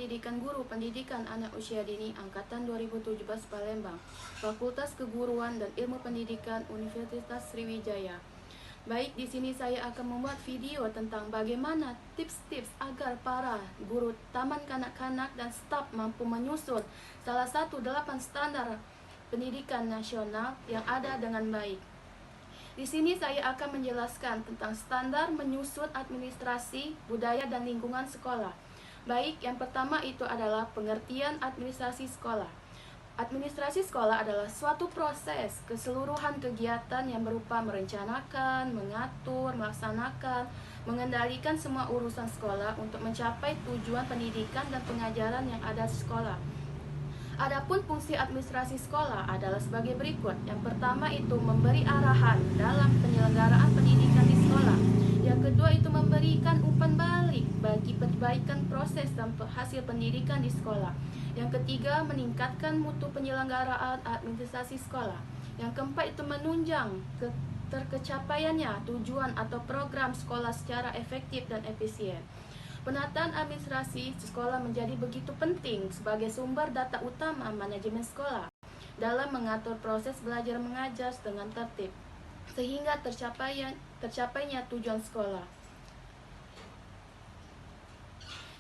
Pendidikan Guru Pendidikan Anak Usia Dini Angkatan 2017 Palembang, Fakultas Keguruan dan Ilmu Pendidikan Universitas Sriwijaya. Baik, di sini saya akan membuat video tentang bagaimana tips-tips agar para guru taman kanak-kanak dan staf mampu menyusun salah satu 8 standar pendidikan nasional yang ada dengan baik. Di sini saya akan menjelaskan tentang standar menyusun administrasi, budaya, dan lingkungan sekolah. Baik, yang pertama itu adalah pengertian administrasi sekolah. Administrasi sekolah adalah suatu proses keseluruhan kegiatan yang berupa merencanakan, mengatur, melaksanakan, mengendalikan semua urusan sekolah untuk mencapai tujuan pendidikan dan pengajaran yang ada di sekolah. Adapun fungsi administrasi sekolah adalah sebagai berikut. Yang pertama itu memberi arahan dalam penyelenggaraan pendidikan di sekolah. Yang kedua itu memberikan umpan balik bagi perbaikan proses dan hasil pendidikan di sekolah. Yang ketiga, meningkatkan mutu penyelenggaraan administrasi sekolah. Yang keempat itu menunjang tercapaiannya tujuan atau program sekolah secara efektif dan efisien. Penataan administrasi sekolah menjadi begitu penting sebagai sumber data utama manajemen sekolah dalam mengatur proses belajar mengajar dengan tertib sehingga tercapainya tujuan sekolah.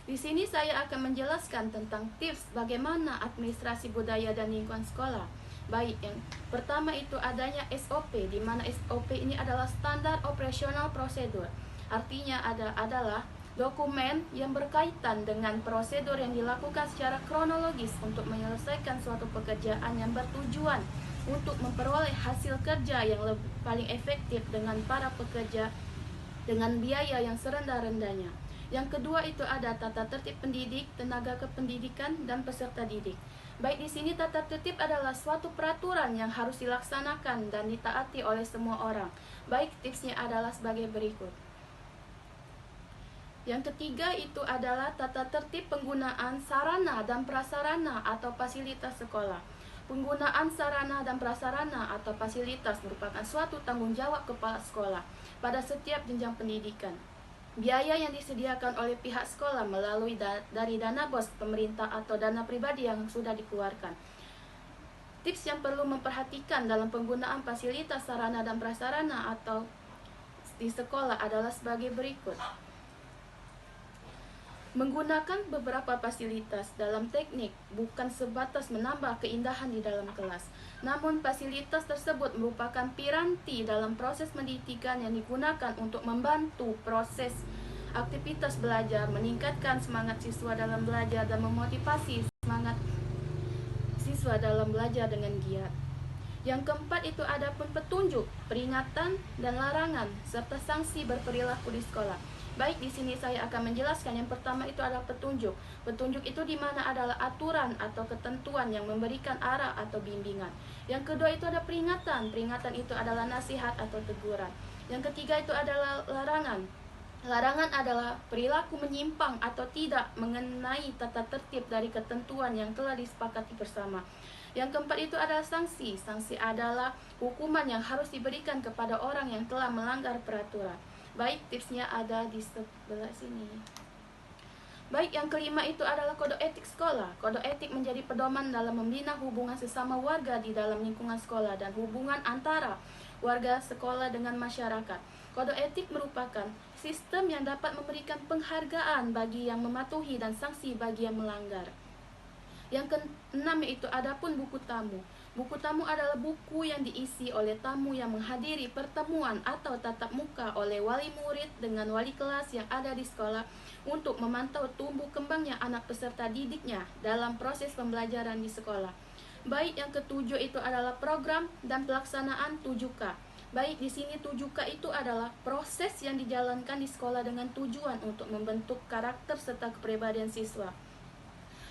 Di sini saya akan menjelaskan tentang tips bagaimana administrasi budaya dan lingkungan sekolah. Baik, yang pertama itu adanya SOP, di mana SOP ini adalah standar operasional prosedur. Artinya adalah dokumen yang berkaitan dengan prosedur yang dilakukan secara kronologis untuk menyelesaikan suatu pekerjaan yang bertujuan untuk memperoleh hasil kerja yang paling efektif dengan para pekerja dengan biaya yang serendah-rendahnya. Yang kedua itu ada tata tertib pendidik, tenaga kependidikan, dan peserta didik. Baik, di sini tata tertib adalah suatu peraturan yang harus dilaksanakan dan ditaati oleh semua orang. Baik, tipsnya adalah sebagai berikut. Yang ketiga itu adalah tata tertib penggunaan sarana dan prasarana atau fasilitas sekolah. Penggunaan sarana dan prasarana atau fasilitas merupakan suatu tanggung jawab kepala sekolah pada setiap jenjang pendidikan. Biaya yang disediakan oleh pihak sekolah melalui dari dana BOS pemerintah atau dana pribadi yang sudah dikeluarkan. Tips yang perlu memperhatikan dalam penggunaan fasilitas sarana dan prasarana atau di sekolah adalah sebagai berikut. Menggunakan beberapa fasilitas dalam teknik bukan sebatas menambah keindahan di dalam kelas, namun fasilitas tersebut merupakan piranti dalam proses pendidikan yang digunakan untuk membantu proses aktivitas belajar, meningkatkan semangat siswa dalam belajar, dan memotivasi semangat siswa dalam belajar dengan giat. Yang keempat itu ada pun petunjuk, peringatan, dan larangan, serta sanksi berperilaku di sekolah. Baik, di sini saya akan menjelaskan. Yang pertama itu adalah petunjuk. Petunjuk itu di mana adalah aturan atau ketentuan yang memberikan arah atau bimbingan. Yang kedua itu ada peringatan. Peringatan itu adalah nasihat atau teguran. Yang ketiga itu adalah larangan. Larangan adalah perilaku menyimpang atau tidak mengenai tata tertib dari ketentuan yang telah disepakati bersama. Yang keempat itu adalah sanksi. Sanksi adalah hukuman yang harus diberikan kepada orang yang telah melanggar peraturan. Baik, tipsnya ada di sebelah sini. Baik, yang kelima itu adalah kode etik sekolah. Kode etik menjadi pedoman dalam membina hubungan sesama warga di dalam lingkungan sekolah dan hubungan antara warga sekolah dengan masyarakat. Kode etik merupakan sistem yang dapat memberikan penghargaan bagi yang mematuhi dan sanksi bagi yang melanggar. Yang keenam yaitu adapun buku tamu. Buku tamu adalah buku yang diisi oleh tamu yang menghadiri pertemuan atau tatap muka oleh wali murid dengan wali kelas yang ada di sekolah untuk memantau tumbuh kembangnya anak peserta didiknya dalam proses pembelajaran di sekolah. Baik, yang ketujuh itu adalah program dan pelaksanaan 7K. Baik, di sini 7K itu adalah proses yang dijalankan di sekolah dengan tujuan untuk membentuk karakter serta kepribadian siswa.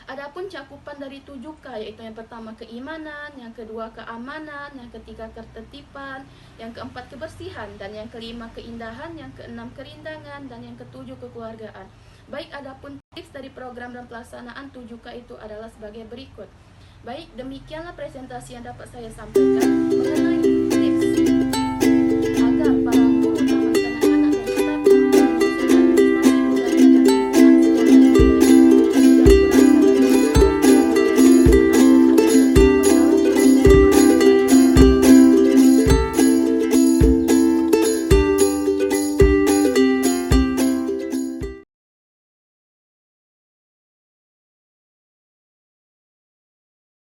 Adapun cakupan dari 7K yaitu yang pertama keimanan, yang kedua keamanan, yang ketiga ketertiban, yang keempat kebersihan, dan yang kelima keindahan, yang keenam kerindangan, dan yang ketujuh kekeluargaan. Baik, adapun tips dari program dan pelaksanaan 7K itu adalah sebagai berikut. Baik, demikianlah presentasi yang dapat saya sampaikan mengenai tips